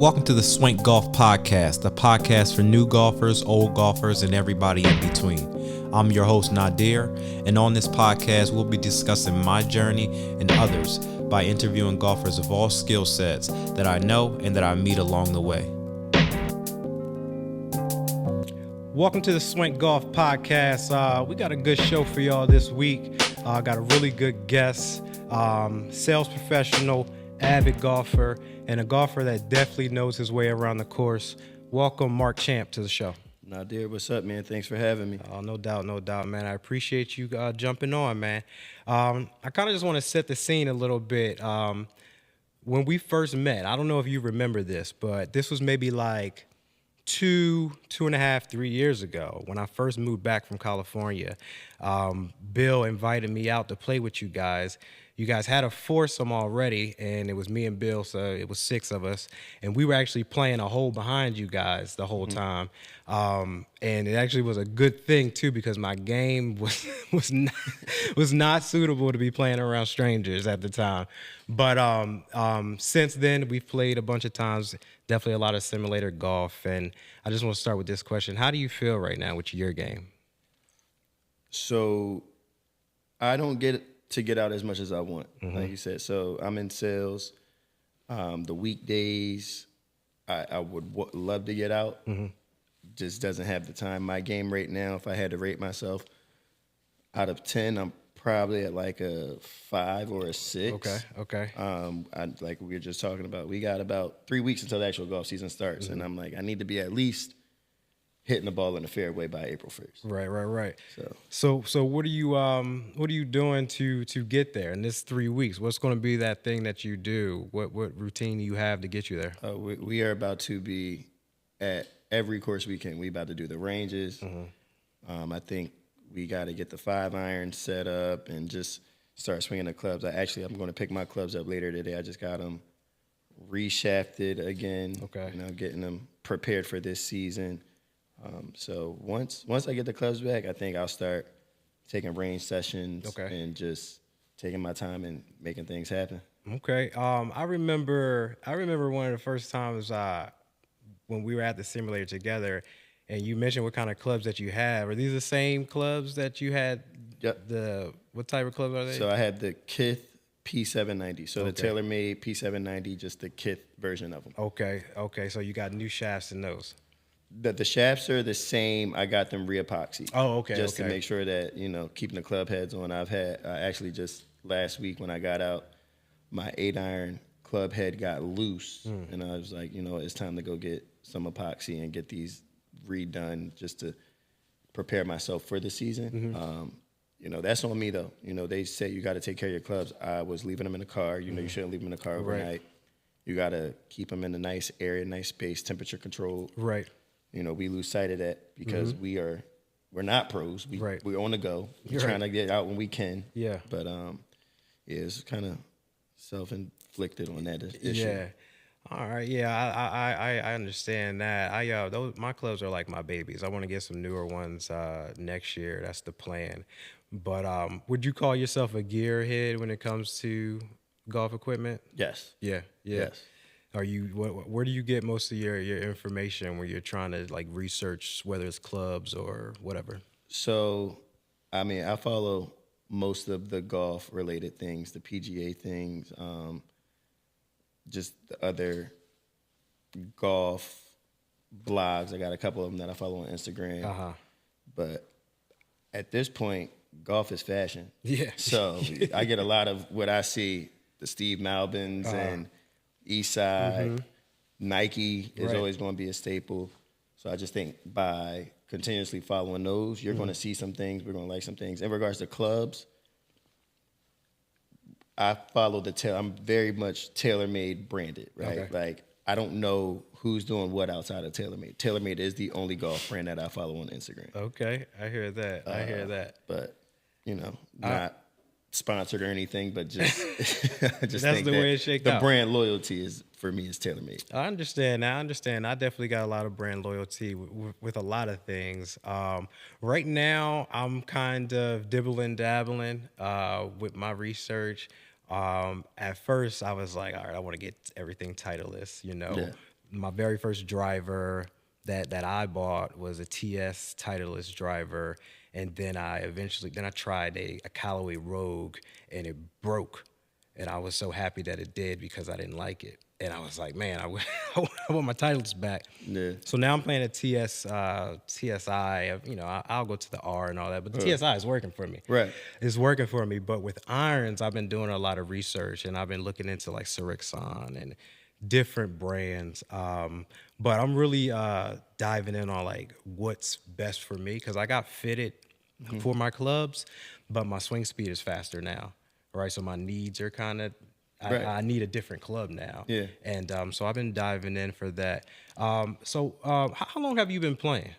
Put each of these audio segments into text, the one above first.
Welcome to the Swank Golf Podcast, a podcast for new golfers, old golfers, and everybody in between. I'm your host, Nadir, and on this podcast, we'll be discussing my journey and others by interviewing golfers of all skill sets that I know and that I meet along the way. Welcome to the Swank Golf Podcast. We got a good show for y'all this week. Got a really good guest, sales professional, avid golfer, and a golfer that definitely knows his way around the course. Welcome, Mark Champ, to the show. Nadir, what's up, man? Thanks for having me. No doubt, man. I appreciate you jumping on, man. I kind of just want to set the scene a little bit. When we first met, I don't know if you remember this, but this was maybe like 2.5, 3 years ago when I first moved back from California. Bill invited me out to play with you guys. You guys had a foursome already, and it was me and Bill, so it was six of us. And we were actually playing a hole behind you guys the whole time. And it actually was a good thing, too, because my game was not suitable to be playing around strangers at the time. But since then, we've played a bunch of times, definitely a lot of simulator golf. And I just want to start with this question. How do you feel right now with your game? So I don't get to get out as much as I want, like you said. So I'm in sales. The weekdays, I would love to get out. Just doesn't have the time. My game right now, if I had to rate myself out of 10, I'm probably at like a 5 or a 6. Okay. Like we were just talking about, we got about 3 weeks until the actual golf season starts, and I'm like, I need to be at least hitting the ball in the fairway by April 1st. Right. So what are you doing to get there in this 3 weeks? What's going to be that thing that you do? What routine do you have to get you there? we are about to be at every course weekend. We about to do the ranges. I think we got to get the 5-iron set up and just start swinging the clubs. I'm going to pick my clubs up later today. I just got them reshafted again. Okay. Getting them prepared for this season. So once I get the clubs back, I think I'll start taking range sessions and just taking my time and making things happen. Okay. I remember one of the first times when we were at the simulator together, and you mentioned what kind of clubs that you have. Are these the same clubs that you had? Yep. What type of clubs are they? So I had the Kith P790. So the TaylorMade P790, just the Kith version of them. Okay. So you got new shafts in those. The shafts are the same. I got them re-epoxy. Oh, okay. Just to make sure that, keeping the club heads on. I actually just last week when I got out, my 8-iron club head got loose. And I was like, it's time to go get some epoxy and get these redone just to prepare myself for the season. That's on me, though. They say you got to take care of your clubs. I was leaving them in the car. You shouldn't leave them in the car overnight. Right. You got to keep them in a nice area, nice space, temperature controlled. Right. We lose sight of that because we're not pros. We're on the go. We're trying to get out when we can. Yeah. But it's kind of self-inflicted on that issue. Yeah. All right. Yeah, I understand that. My clubs are like my babies. I want to get some newer ones next year. That's the plan. But would you call yourself a gearhead when it comes to golf equipment? Yes. Yeah. Yes. Are you? Where do you get most of your information when you're trying to like research whether it's clubs or whatever? So, I follow most of the golf related things, the PGA things, just the other golf blogs. I got a couple of them that I follow on Instagram. But at this point, golf is fashion. Yeah. So I get a lot of what I see, the Steve Malbins and Eastside, Nike is always going to be a staple. So I just think by continuously following those, you're going to see some things. We're going to like some things. In regards to clubs, I follow I'm very much TaylorMade branded, right? Okay. Like I don't know who's doing what outside of TaylorMade. TaylorMade is the only golf brand that I follow on Instagram. Okay, I hear that. But not sponsored or anything, but just that's think the way it shakes out. The brand loyalty is for me is TaylorMade. I understand. I definitely got a lot of brand loyalty with a lot of things. Right now, I'm kind of dabbling with my research. At first, I was like, all right, I want to get everything Titleist, Yeah. my very first driver that I bought was a TS Titleist driver, and then I tried a Callaway Rogue, and it broke, and I was so happy that it did because I didn't like it, and I was like, man, I want my Titleist back. Yeah. So now I'm playing a TSI. You know, I'll go to the R and all that, but the TSI is working for me. Right. It's working for me. But with irons, I've been doing a lot of research, and I've been looking into like Sirixon and different brands. But I'm really diving in on like what's best for me because I got fitted for my clubs, but my swing speed is faster now, right? So my needs are kind of I need a different club now. Yeah. And so I've been diving in for that. How long have you been playing?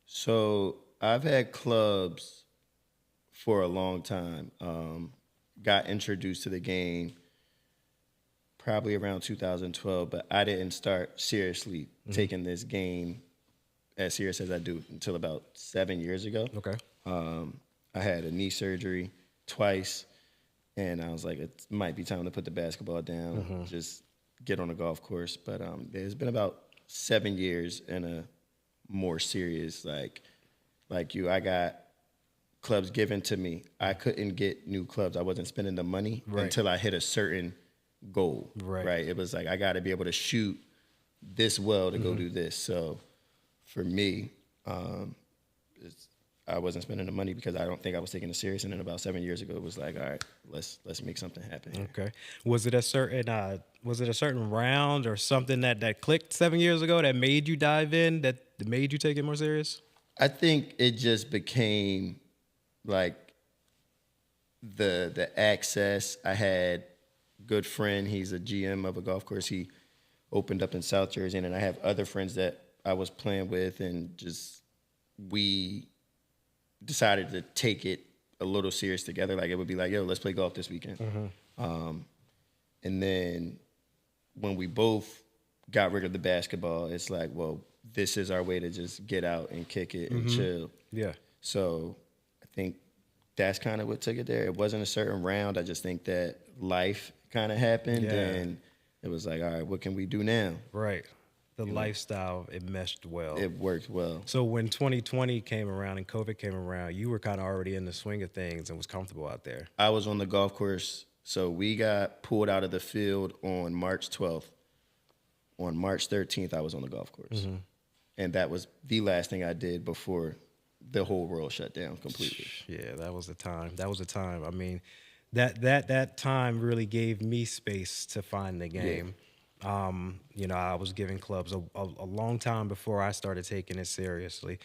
So I've had clubs for a long time. Got introduced to the game probably around 2012, but I didn't start seriously taking this game as serious as I do until about 7 years ago. Okay. I had a knee surgery twice, and I was like, it might be time to put the basketball down, just get on a golf course. But it's been about 7 years in a more serious, like you, I got clubs given to me. I couldn't get new clubs. I wasn't spending the money until I hit a certain goal. Right. It was like, I got to be able to shoot this well to go do this. So for me, I wasn't spending the money because I don't think I was taking it serious. And then about 7 years ago, it was like, all right, let's make something happen here. Okay. Was it a certain round or something that clicked 7 years ago that made you dive in, that made you take it more serious? I think it just became like the access. I had a good friend. He's a GM of a golf course. He opened up in South Jersey, and then I have other friends that I was playing with, and just we decided to take it a little serious together. Like it would be like, yo, let's play golf this weekend. And then when we both got rid of the basketball, it's like, well, this is our way to just get out and kick it and chill. Yeah. So I think that's kind of what took it there. It wasn't a certain round. I just think that life kind of happened, and it was like, all right, what can we do now? Right. The lifestyle, it meshed well. It worked well. So when 2020 came around and COVID came around, you were kind of already in the swing of things and was comfortable out there. I was on the golf course. So we got pulled out of the field on March 12th. On March 13th, I was on the golf course. And that was the last thing I did before the whole world shut down completely. Yeah, that was the time. That was the time. I mean, that time really gave me space to find the game. You know, I was giving clubs a long time before I started taking it seriously.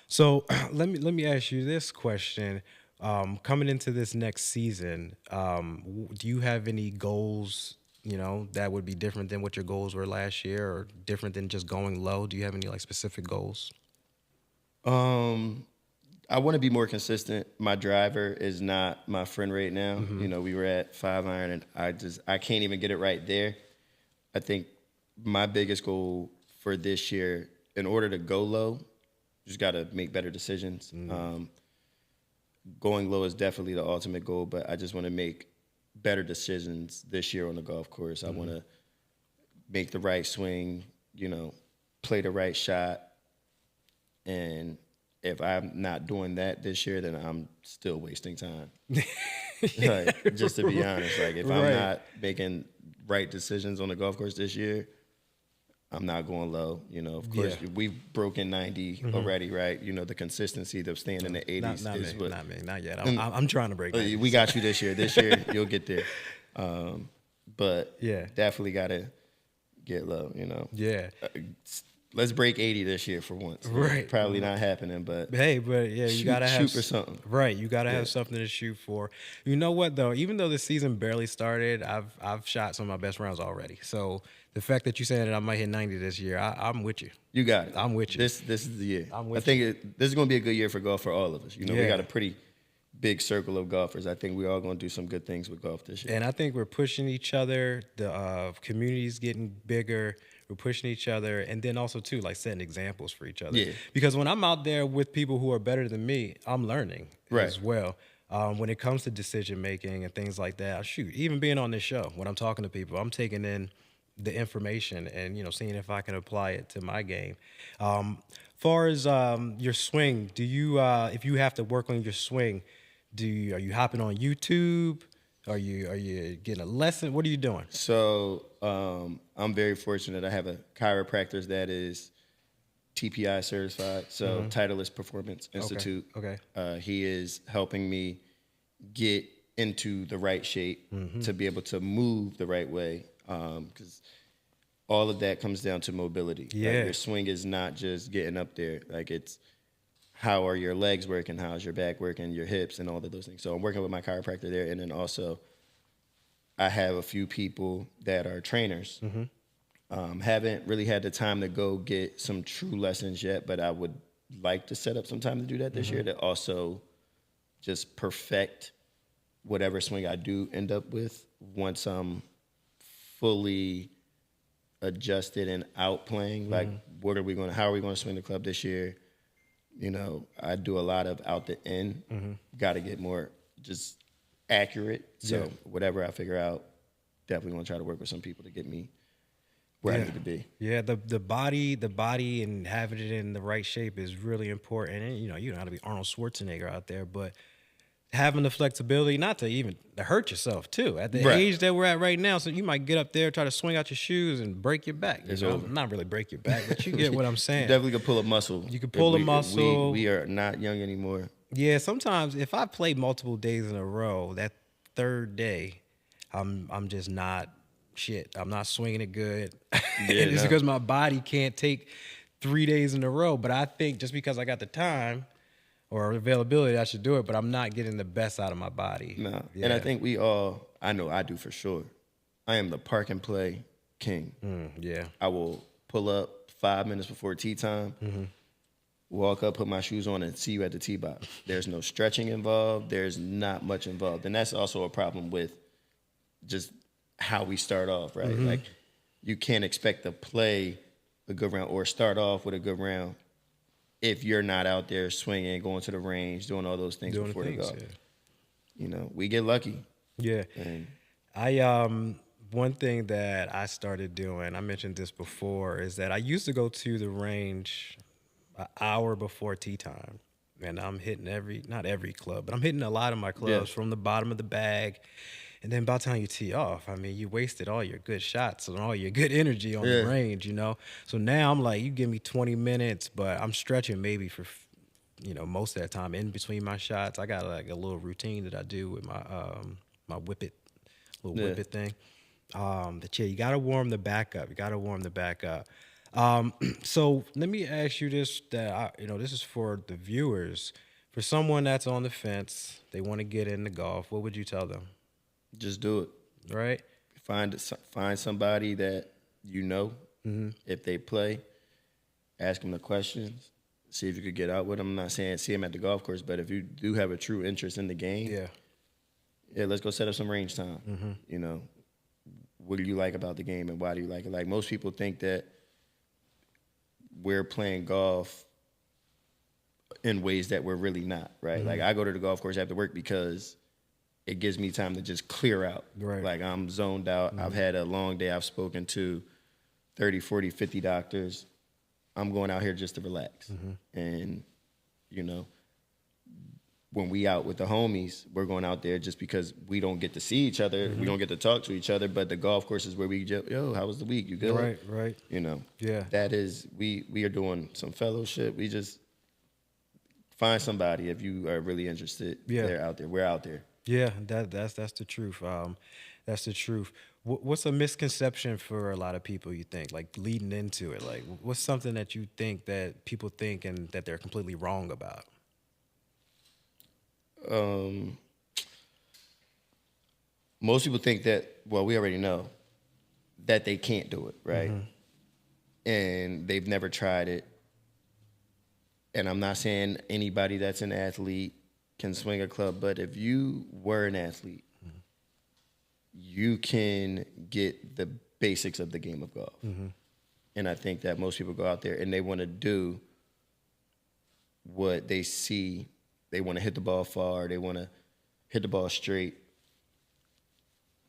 So let me ask you this question. Coming into this next season, do you have any goals, you know, that would be different than what your goals were last year, or different than just going low? Do you have any like specific goals? I want to be more consistent. My driver is not my friend right now. You know, we were at 5-iron, and I can't even get it right there. I think my biggest goal for this year, in order to go low, you just got to make better decisions. Going low is definitely the ultimate goal, but I just want to make better decisions this year on the golf course. I want to make the right swing, you know, play the right shot. And if I'm not doing that this year, then I'm still wasting time. Like, just to be honest, like if I'm not making right decisions on the golf course this year, I'm not going low. You know, of course, we've broken 90 already, right? You know, the consistency of staying in the 80s is what. Not yet. I'm trying to break 90s. We got you this year. This year, you'll get there. But definitely got to get low, you know. Yeah. Let's break 80 this year for once. Right. Probably not happening, but hey, but yeah, you gotta have shoot for something. Right, you gotta have something to shoot for. You know what though? Even though the season barely started, I've shot some of my best rounds already. So the fact that you saying that I might hit 90 this year, I'm with you. You got it. I'm with you. This is the year. I'm with I think this is gonna be a good year for golf for all of us. You know, we got a pretty big circle of golfers. I think we're all gonna do some good things with golf this year. And I think we're pushing each other. The community's getting bigger. We're pushing each other, and then also too, like setting examples for each other. Yeah. Because when I'm out there with people who are better than me, I'm learning as well. When it comes to decision making and things like that, shoot, even being on this show, when I'm talking to people, I'm taking in the information and seeing if I can apply it to my game. Far as your swing, do you if you have to work on your swing, are you hopping on YouTube? Are you getting a lesson? What are you doing? So I'm very fortunate. I have a chiropractor that is TPI certified, so Titleist Performance Institute. Okay. He is helping me get into the right shape to be able to move the right way, because all of that comes down to mobility. Yeah. Like, your swing is not just getting up there. Like, it's how are your legs working, how's your back working, your hips, and all of those things. So I'm working with my chiropractor there, and then also I have a few people that are trainers. Haven't really had the time to go get some true lessons yet, but I would like to set up some time to do that this year, to also just perfect whatever swing I do end up with once I'm fully adjusted and out playing. Like, how are we going to swing the club this year? I do a lot of out the in. Got to get more just accurate. So whatever I figure out, definitely want to try to work with some people to get me where I need to be. Yeah, the body and having it in the right shape is really important. And you don't have to be Arnold Schwarzenegger out there, but having the flexibility not to even hurt yourself too. At the age that we're at right now, so you might get up there, try to swing out your shoes and break your back. It's over. Not really break your back, but you get what I'm saying. You definitely could pull a muscle. You can pull a muscle. We are not young anymore. Yeah, sometimes if I play multiple days in a row, that third day, I'm just not shit. I'm not swinging it good. It's because my body can't take 3 days in a row. But I think just because I got the time or availability, I should do it. But I'm not getting the best out of my body. No, Yeah. and I think I know I do for sure. I am the park and play king. Yeah. I will pull up 5 minutes before tee time, walk up, put my shoes on, and see you at the tee box. There's no stretching involved. There's not much involved. And that's also a problem with just how we start off, right? Like, you can't expect to play a good round or start off with a good round if you're not out there swinging, going to the range, doing all those things before the golf. We get lucky. Yeah. And One thing that I started doing, I mentioned this before, is that I used to go to the range an hour before tee time. And I'm hitting not every club, but I'm hitting a lot of my clubs from the bottom of the bag. And then by the time you tee off, I mean, you wasted all your good shots and all your good energy on the range, So now I'm like, you give me 20 minutes, but I'm stretching maybe for, most of that time in between my shots. I got like a little routine that I do with my my whip it thing. You got to warm the back up. So let me ask you this, this is for the viewers. For someone that's on the fence, they want to get into golf, what would you tell them? just do it. Right. Find somebody that if they play, ask them the questions, see if you could get out with them. I'm not saying see them at the golf course, but if you do have a true interest in the game, let's go set up some range time. What do you like about the game and why do you like it? Like, most people think that we're playing golf in ways that we're really not, right? Like, I go to the golf course after work because it gives me time to just clear out. Right. Like, I'm zoned out. I've had a long day. I've spoken to 30, 40, 50 doctors. I'm going out here just to relax. And, when we out with the homies, we're going out there just because we don't get to see each other. We don't get to talk to each other. But the golf course is where we just, how was the week? You good? Right. Yeah. That is, we are doing some fellowship. We just find somebody if you are really interested. Yeah. They're out there. We're out there. Yeah, that's the truth. That's the truth. What's a misconception for a lot of people, you think, like leading into it? Like, what's something that you think that people think and that they're completely wrong about? Most people think that, well, we already know that they can't do it, right? And they've never tried it. And I'm not saying anybody that's an athlete can swing a club, but if you were an athlete, you can get the basics of the game of golf. And I think that most people go out there and they want to do what they see. They want to hit the ball far. They want to hit the ball straight.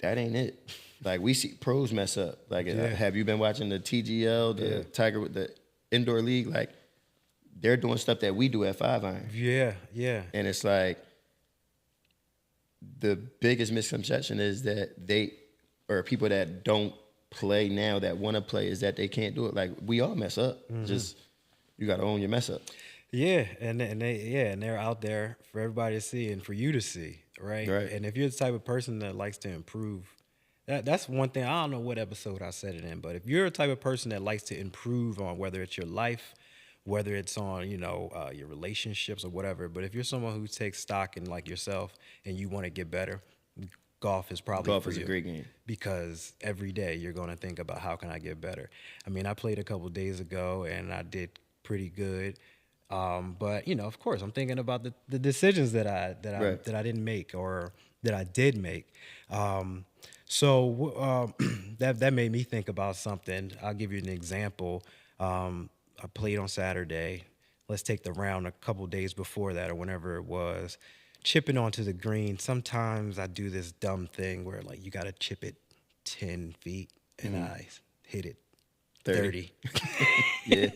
That ain't it. Like we see pros mess up. Like have you been watching the TGL, the Tiger with the indoor league? Like they're doing stuff that we do at 5-iron. Yeah, yeah. And it's like the biggest misconception is that they or people that don't play now that want to play is that they can't do it. Like we all mess up. Just you got to own your mess up. Yeah, and they're out there for everybody to see and for you to see, right? Right. And if you're the type of person that likes to improve, that's one thing. I don't know what episode I said it in, but if you're a type of person that likes to improve on whether it's your life, whether it's on your relationships or whatever, but if you're someone who takes stock in like yourself and you want to get better, golf is probably for is you. A great game Because every day you're going to think about how can I get better. I mean, I played a couple days ago and I did pretty good. But of course, I'm thinking about the decisions that I didn't make or that I did make. So that made me think about something. I'll give you an example. I played on Saturday. Let's take the round a couple days before that or whenever it was. Chipping onto the green. Sometimes I do this dumb thing where like you got to chip it 10 feet and I hit it 30. Yeah.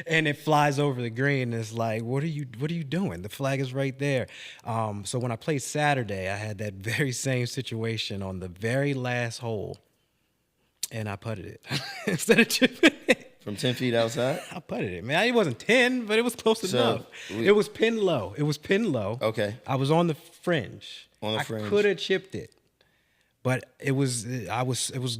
And it flies over the green and it's like, what are you doing? The flag is right there. So when I played Saturday, I had that very same situation on the very last hole and I putted it instead of chipping it. From 10 feet outside? I putted it, man. It wasn't 10, but it was close enough. It was pin low. Okay. I was on the fringe. On the fringe. I could have chipped it, but it was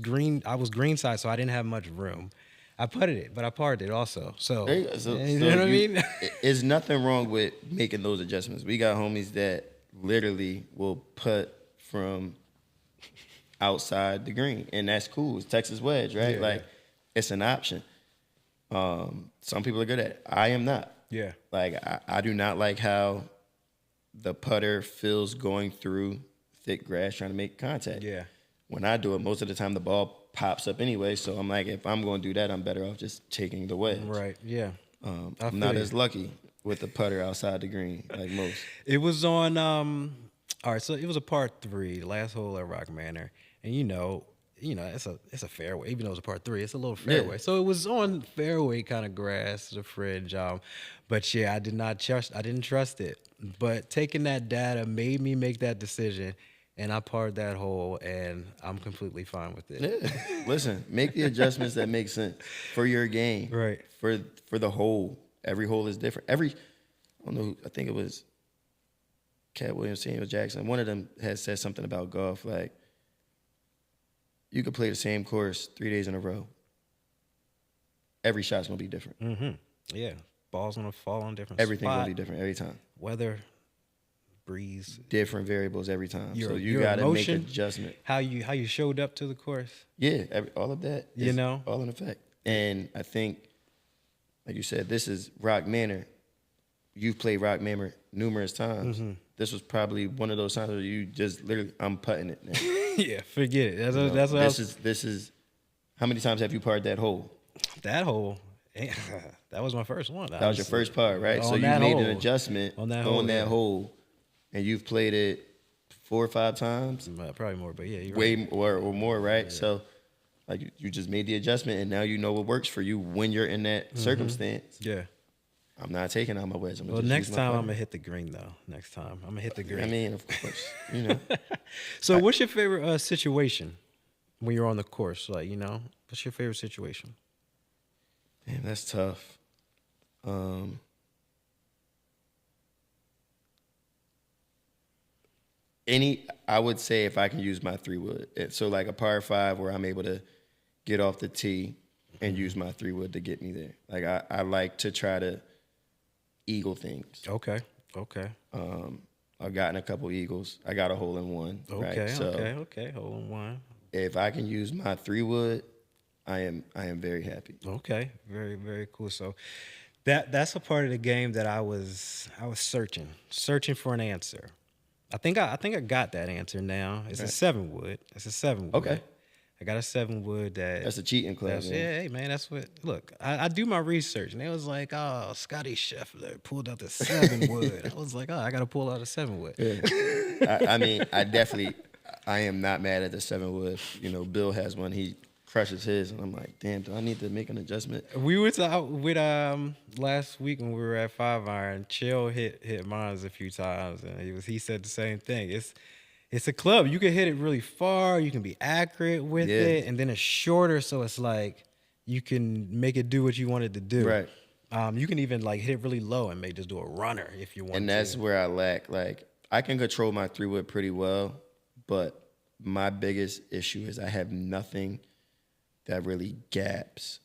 green. I was greenside, so I didn't have much room. I putted it, but I parred it also. So, you know what I mean? There's nothing wrong with making those adjustments. We got homies that literally will putt from outside the green, and that's cool. It's Texas wedge, right? Yeah, it's an option. Some people are good at it. I am not. Yeah. Like, I do not like how the putter feels going through thick grass trying to make contact. Yeah. When I do it, most of the time the ball pops up anyway. So I'm like, if I'm going to do that, I'm better off just taking the wedge. Right. Yeah. I'm not as lucky with the putter outside the green like most. It was on. All right. So it was a par 3, last hole at Rock Manor, and it's a fairway. Even though it's a par 3, it's a little fairway. Yeah. So it was on fairway kind of grass, the fringe. But yeah, I didn't trust it. But taking that data made me make that decision, and I parred that hole, and I'm completely fine with it. Yeah. Listen, make the adjustments that make sense for your game. Right. For the hole. Every hole is different. I don't know. I think it was Cat Williams, Samuel Jackson. One of them had said something about golf like, you could play the same course 3 days in a row. Every shot's gonna be different. Mm-hmm. Yeah, ball's gonna fall on different. Everything's gonna be different every time. Weather, breeze, different variables every time. So you your gotta emotion, make adjustment. How you showed up to the course. Yeah, all of that. All in effect. And I think, like you said, this is Rock Manor. You've played Rock Manor numerous times. Mm-hmm. This was probably one of those times where you just literally, I'm putting it now. Yeah, forget it. That's what this is. How many times have you parred that hole? That hole. That was my first one. That was your first part, right? So you made an adjustment on that hole, and you've played it 4 or 5 times. Probably more, but yeah, you're way right. or more, right? Yeah. So, like you just made the adjustment, and now you know what works for you when you're in that circumstance. Yeah. I'm not taking out my wedge. Well, next time I'm gonna hit the green though. Next time I'm gonna hit the green. I mean, of course, So, what's your favorite situation when you're on the course? Like, what's your favorite situation? Damn, that's tough. I would say if I can use my 3-wood. So like a par 5 where I'm able to get off the tee and use my 3-wood to get me there. Like I like to try to eagle things. Okay. I've gotten a couple eagles. I got a hole in one. Okay. Right? So Okay. Hole in one. If I can use my 3-wood, I am very happy. Okay. Very, very cool. So that's a part of the game that I was searching for an answer. I think I got that answer now. It's a 7-wood. Okay. I got a 7-wood that's a cheating club. Yeah, hey man, that's what. Look, I do my research, and it was like, oh, Scotty Scheffler pulled out the 7-wood. I was like, oh, I got to pull out a 7-wood. Yeah. I mean, I definitely, I am not mad at the 7-wood. You know, Bill has one. He crushes his, and I'm like, damn, do I need to make an adjustment? We were out with last week when we were at 5-iron. Chill hit mine a few times, and he said the same thing. It's a club. You can hit it really far. You can be accurate with Yeah. it, and then it's shorter, so it's like you can make it do what you want it to do. Right. You can even like hit it really low and just do a runner if you want. And that's where I lack. Like, I can control my 3-wood pretty well, but my biggest issue is I have nothing that really gaps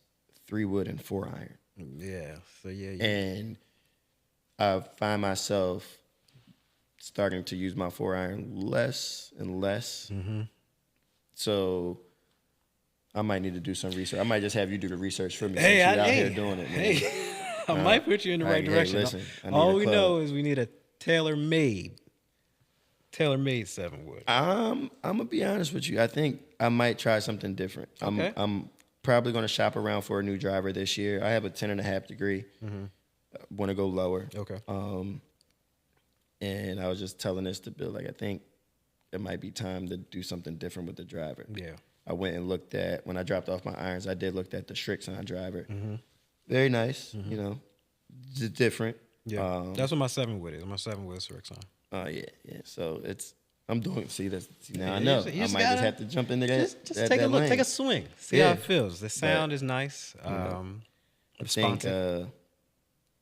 3-wood and 4-iron. Yeah. So yeah. And I find myself starting to use my 4-iron less and less. Mm-hmm. So I might need to do some research. I might just have you do the research for me. Hey, since you're out here doing it, man. Hey, I might put you in the right direction. Hey, listen, I need All a we club. know is we need a tailor-made 7-wood. I'm gonna be honest with you. I think I might try something different. Okay. I'm probably gonna shop around for a new driver this year. I have a 10.5 degree. Mm-hmm. Want to go lower. Okay. And I was just telling this to Bill, like, I think it might be time to do something different with the driver. Yeah. I went and looked at, when I dropped off my irons, I did look at the Strixon driver. Mm-hmm. Very nice, you know, different. Yeah. That's what my 7-wood is. My 7-wood is Rixon. Oh, yeah. So I'm doing, see, now I You know. just- you I just might just gotta- have to jump into that. Just that, take a that look, lane. take a swing, see Yeah. how it feels. The sound is nice. I think responsive.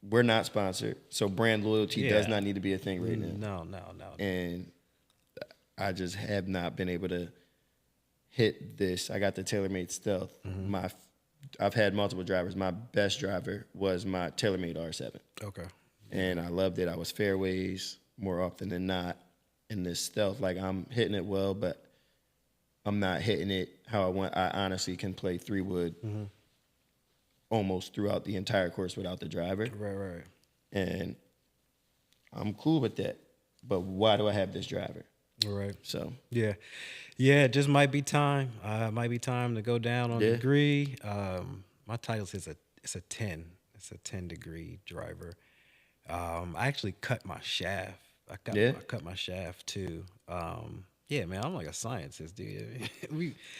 we're not sponsored, so brand loyalty does Yeah. not need to be a thing right now. No. And I just have not been able to hit this. I got the TaylorMade Stealth. I've had multiple drivers. My best driver was my TaylorMade R7, Okay. and I loved it. I was fairways more often than not. In this Stealth, like, I'm hitting it well, but I'm not hitting it how I want. I honestly can play 3-wood almost throughout the entire course without the driver. Right. And I'm cool with that. But why do I have this driver? Right. So Yeah. It just might be time. Might be time to go down on Yeah. degree. My title says it's a 10. It's a 10-degree driver. I actually cut my shaft. I cut my shaft too. Yeah, man, I'm like a scientist, dude.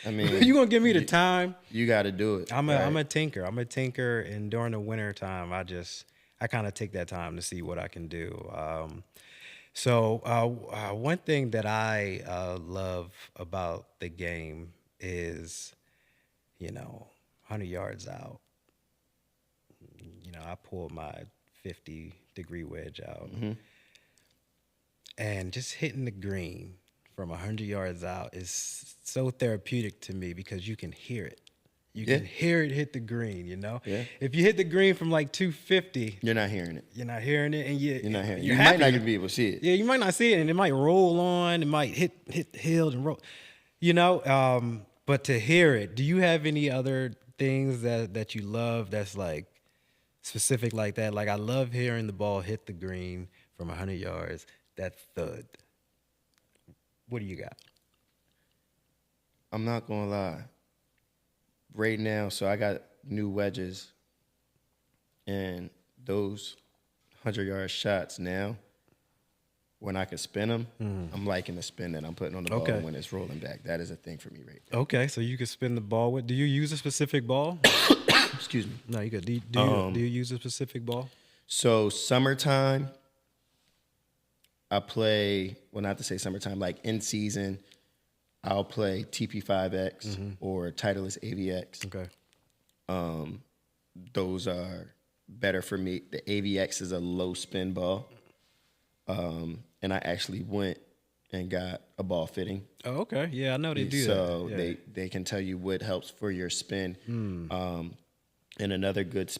I mean, you gonna give me the time? you got to do it. I'm right? a tinker. And during the winter time, I kind of take that time to see what I can do. So one thing that I love about the game is, 100 yards out. I pulled my 50-degree wedge out, and just hitting the green from 100 yards out is so therapeutic to me because you can hear it. You can hear it hit the green, Yeah. If you hit the green from like 250, You're not hearing it. you're not hearing it, and You're not hearing it. you're You happy. might not even be able to see it. Yeah, you might not see it, and it might roll on. It might hit the hill and roll. But to hear it, do you have any other things that you love that's like specific like that? Like, I love hearing the ball hit the green from 100 yards. That thud. What do you got? I'm not going to lie. Right now, so I got new wedges, and those 100-yard shots now, when I can spin them, I'm liking the spin that I'm putting on the ball when it's rolling back. That is a thing for me right now. Okay, so you can spin the ball with. Do you use a specific ball? Excuse me. No, you good. Do you use a specific ball? So summertime, I play, well, not to say summertime, like in season, I'll play TP5X or Titleist AVX. Okay. Those are better for me. The AVX is a low spin ball. And I actually went and got a ball fitting. Oh, okay. Yeah, I know they do So that. Yeah. they can tell you what helps for your spin. And another good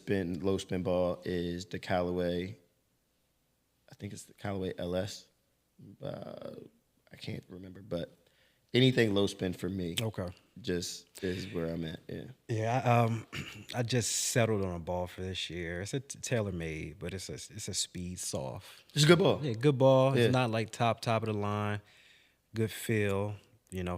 low spin ball is the Callaway. I think it's the Callaway LS. I can't remember, but anything low spin for me. Okay. Just is where I'm at. Yeah. Yeah, I just settled on a ball for this year. It's a TaylorMade, but it's a speed soft. It's a good ball. Yeah, good ball. Yeah. It's not like top of the line. Good feel.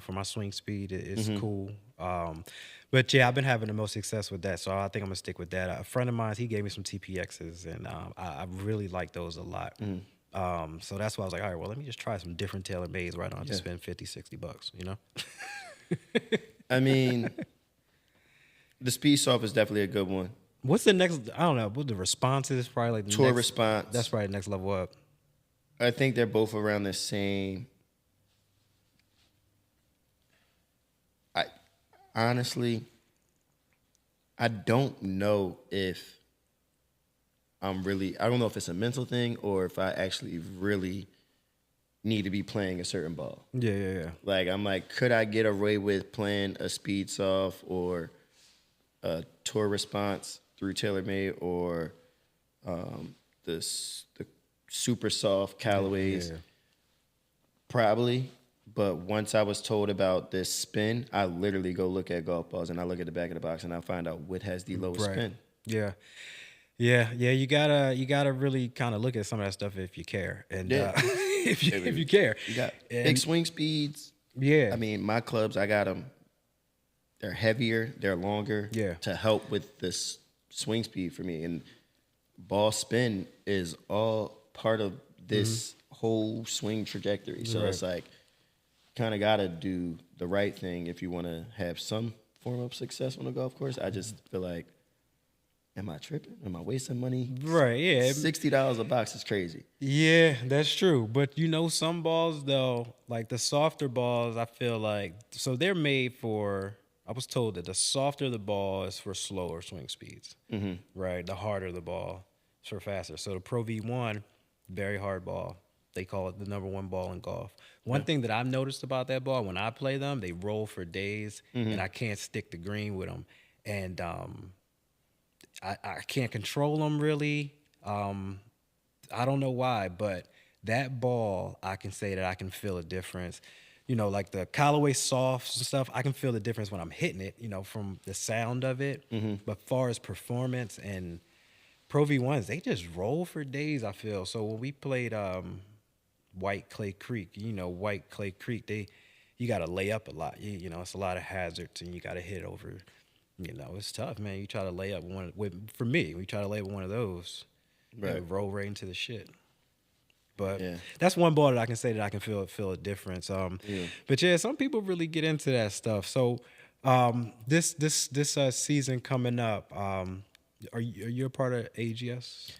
For my swing speed, it's cool. But yeah, I've been having the most success with that, so I think I'm gonna stick with that. A friend of mine, he gave me some TPXs, and I really like those a lot. So that's why I was like, all right, well, let me just try some different TaylorMades where I don't have to Yeah. spend $50, $60, you know? I mean, the Speed Soft is definitely a good one. What's the next? I don't know. What the response is probably like the Tour next, Response. That's probably the next level up. I think they're both around the same. I honestly, I don't know if I don't know if it's a mental thing or if I actually really need to be playing a certain ball. Yeah. Like, I'm like, could I get away with playing a Speed Soft or a Tour Response through TaylorMade or the super soft Callaways? Yeah. Probably. But once I was told about this spin, I literally go look at golf balls and I look at the back of the box and I find out what has the lowest Right. spin. Yeah. Yeah. You gotta really kind of look at some of that stuff if you care, and Yeah. if you care. You got And- big swing speeds. Yeah. I mean, my clubs, I got them. They're heavier, they're longer. Yeah. To help with this swing speed for me, and ball spin is all part of this whole swing trajectory. So it's like, kind of got to do the right thing if you want to have some form of success on a golf course. I just feel like, am I tripping? Am I wasting money? Right. Yeah. $60 a box is crazy. Yeah, that's true. But some balls though, like the softer balls, I feel like so they're made for. I was told that the softer the ball is for slower swing speeds, right? The harder the ball is for faster. So the Pro V1, very hard ball. They call it the number one ball in golf. One thing that I've noticed about that ball, when I play them, they roll for days, and I can't stick the green with them, and I can't control them really. I don't know why, but that ball, I can say that I can feel a difference. Like the Callaway Softs and stuff, I can feel the difference when I'm hitting it, from the sound of it. But far as performance and Pro V1s, they just roll for days, I feel. So when we played White Clay Creek, you got to lay up a lot. It's a lot of hazards, and you got to hit over. It's tough, man. You try to lay up for me, we try to lay up one of those. Right. It roll right into the shit. But Yeah. that's one ball that I can say that I can feel a difference. But yeah, some people really get into that stuff. So this season coming up, are you a part of AGS?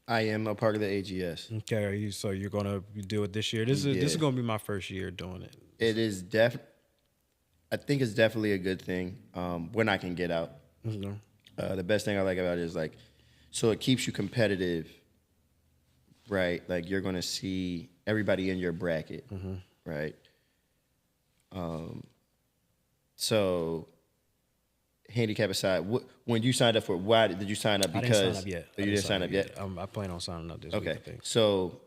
I am a part of the AGS. Okay, so you're gonna do it this year. This is gonna be my first year doing it. It is I think it's definitely a good thing when I can get out. The best thing I like about it is so it keeps you competitive, right? Like you're gonna see everybody in your bracket, right? So handicap aside, when you signed up for, why did you sign up? I Because didn't sign up yet. Oh, you didn't sign up yet? I plan on signing up this week, I Okay. think. So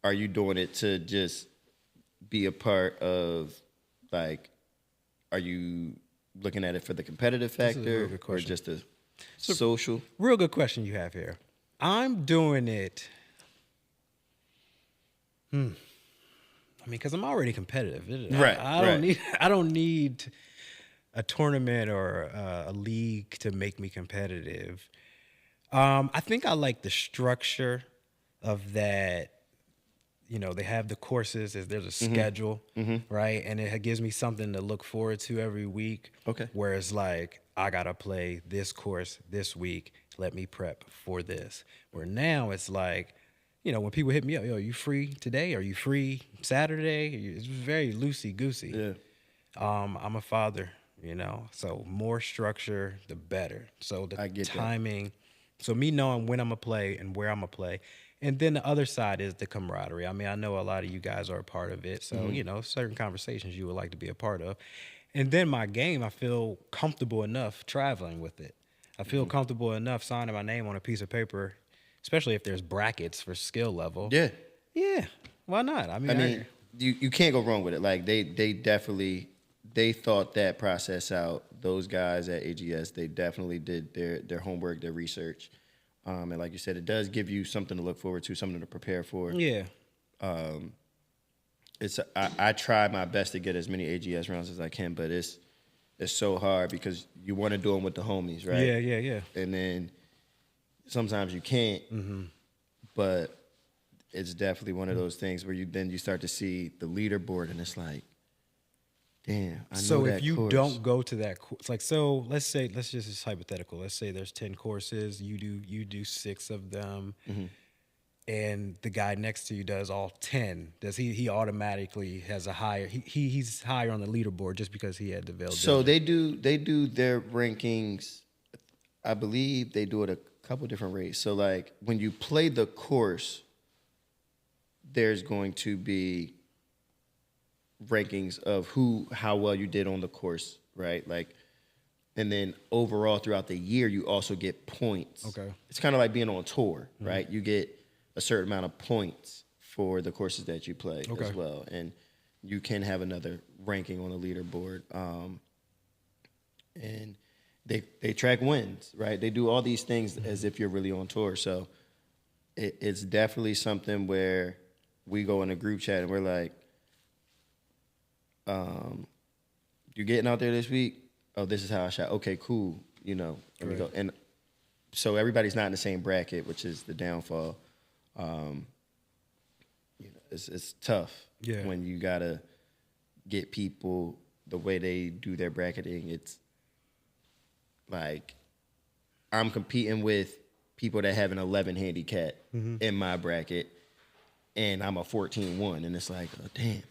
are you doing it to just be a part of, are you looking at it for the competitive is a real factor good or question. just a social? Real good question you have here. I'm doing it. Because I'm already competitive. Right, I don't need a tournament or a league to make me competitive. I think I like the structure of that. They have the courses. There's a schedule, right? And it gives me something to look forward to every week. Okay. Whereas I gotta play this course this week. Let me prep for this. Where now it's when people hit me up, you free today? Are you free Saturday? It's very loosey-goosey. Yeah. I'm a father, so more structure, the better. So I the get that. timing, so me knowing when I'm going to play and where I'm going to play. And then the other side is the camaraderie. I mean, I know a lot of you guys are a part of it. So, certain conversations you would like to be a part of. And then my game, I feel comfortable enough traveling with it. I feel comfortable enough signing my name on a piece of paper, especially if there's brackets for skill level. Yeah. Yeah. Why not? I mean, you can't go wrong with it. They definitely, they thought that process out. Those guys at AGS, they definitely did their homework, their research. And like you said, it does give you something to look forward to, something to prepare for. Yeah. I try my best to get as many AGS rounds as I can, but it's so hard because you want to do them with the homies, right? Yeah. And then sometimes you can't. But it's definitely one of those things where you start to see the leaderboard, and it's like, damn, I know So that if you course. don't go to that course, like, so let's just hypothetical. Let's say there's 10 courses. You do 6 of them, and the guy next to you does all 10. Does he automatically has a higher? He's higher on the leaderboard just because he had the availability. So they do their rankings. I believe they do it a couple different ways. So like when you play the course, there's going to be rankings of how well you did on the course, right? Like, and then overall throughout the year, you also get points. Okay. It's kind of like being on tour, right? You get a certain amount of points for the courses that you play as well, and you can have another ranking on the leaderboard. And they track wins, right? They do all these things as if you're really on tour. So it's definitely something where we go in a group chat and we're like, you getting out there this week? Oh, this is how I shot. Okay, cool. You know, and we go. And so everybody's not in the same bracket, which is the downfall. You know, it's tough when you gotta get people the way they do their bracketing. It's like I'm competing with people that have an 11 handicap in my bracket, and I'm a 14-1, and it's like, oh, damn,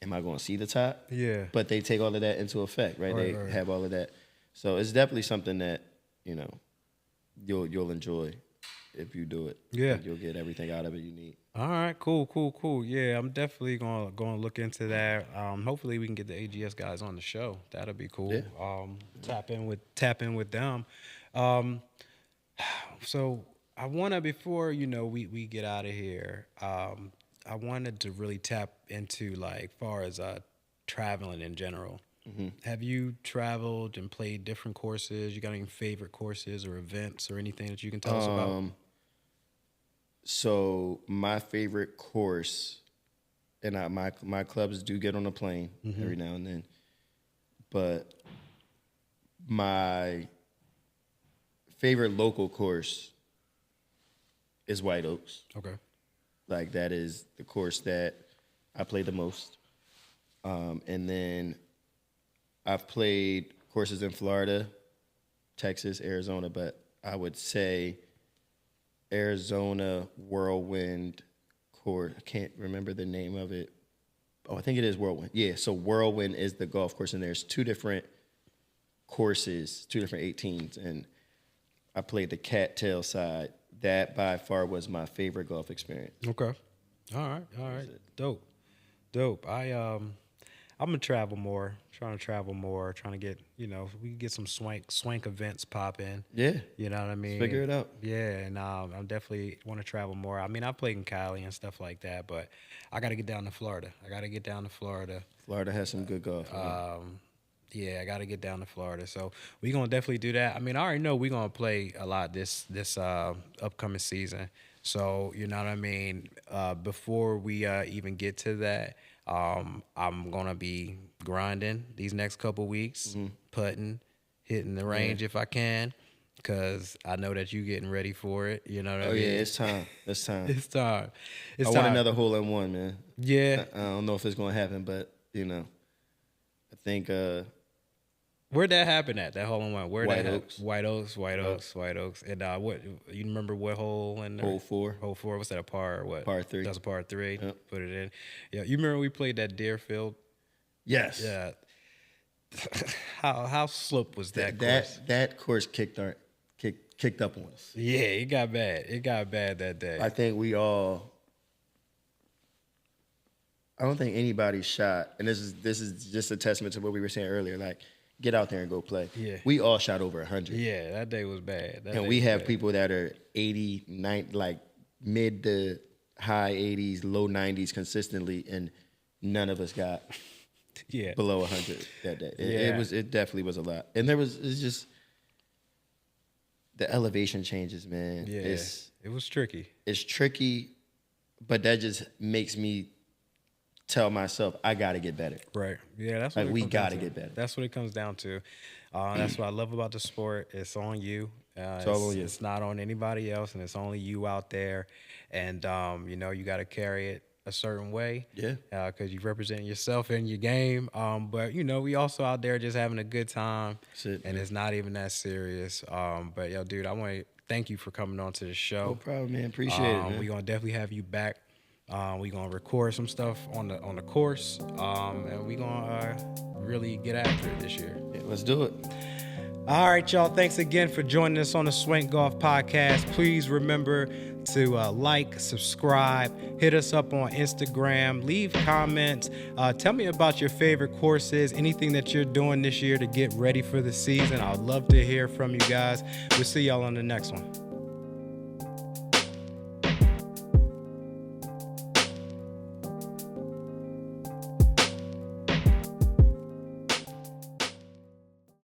am I going to see the top? Yeah. But they take all of that into effect, right? They have all of that, so it's definitely something that you'll enjoy if you do it. Yeah, you'll get everything out of it you need. All right, cool. Yeah, I'm definitely gonna look into that. Hopefully we can get the AGS guys on the show. That'll be cool. Yeah. Tap in with them. So I wanna before we get out of here. I wanted to really tap into like far as traveling in general. Have you traveled and played different courses? You got any favorite courses or events or anything that you can tell us about? So my favorite course, and my clubs do get on a plane every now and then, but my favorite local course is White Oaks. Okay. Like that is the course that I play the most. And then I've played courses in Florida, Texas, Arizona, but I would say Arizona Whirlwind course. I can't remember the name of it. Oh, I think it is Whirlwind. Yeah, so Whirlwind is the golf course, and there's 2 different courses, 2 different 18s, and I played the cattail side. That by far was my favorite golf experience. Okay. All right. Dope. I'm gonna travel more. Trying to get, we can get some swank events popping. Yeah. You know what I mean? Figure it out. Yeah, and I'm definitely want to travel more. I mean, I played in Cali and stuff like that, but I got to get down to Florida. Florida has some good golf. Yeah, I got to get down to Florida. So we're going to definitely do that. I mean, I already know we're going to play a lot this upcoming season. So, you know what I mean? Before we even get to that, I'm going to be grinding these next couple weeks, putting, hitting the range if I can, because I know that you getting ready for it. You know what I mean? Yeah, it's time. It's time. It's time. I want another hole-in-one, man. Yeah. I don't know if it's going to happen, but, I think Where'd that happen at? That hole in one? White Oaks. White Oaks. And what you remember what hole in there? Hole 4. Hole 4. What's that, a par or what? Par 3. That's a par 3. Yep. Put it in. Yeah, you remember we played that Deerfield? Yes. Yeah. How slope was that course? That course kicked up on us. Yeah, it got bad. It got bad that day. I think I don't think anybody shot, and this is just a testament to what we were saying earlier. Like, get out there and go play. Yeah. We all shot over 100. Yeah, that day was bad. And we have people that are 80, 90, like mid to high 80s, low 90s consistently, and none of us got below 100 that day. It definitely was a lot. And it's just the elevation changes, man. Yeah, it was tricky. It's tricky, but that just makes me tell myself I got to get better. Right. Yeah, that's what we got to get better. That's what it comes down to. That's what I love about the sport. It's on you. It's not on anybody else, and it's only you out there. And you know, you got to carry it a certain way. Yeah. Because you represent yourself in your game. But you know, we also out there just having a good time, and it's not even that serious. But yo, dude, I want to thank you for coming on to the show. No problem, man. Appreciate it, man. We're gonna definitely have you back. We're gonna record some stuff on the course, and we're gonna really get after it this year. Yeah, let's do it. All right, y'all. Thanks again for joining us on the Swank Golf Podcast. Please remember to like, subscribe, hit us up on Instagram, leave comments. Tell me about your favorite courses, anything that you're doing this year to get ready for the season. I'd love to hear from you guys. We'll see y'all on the next one.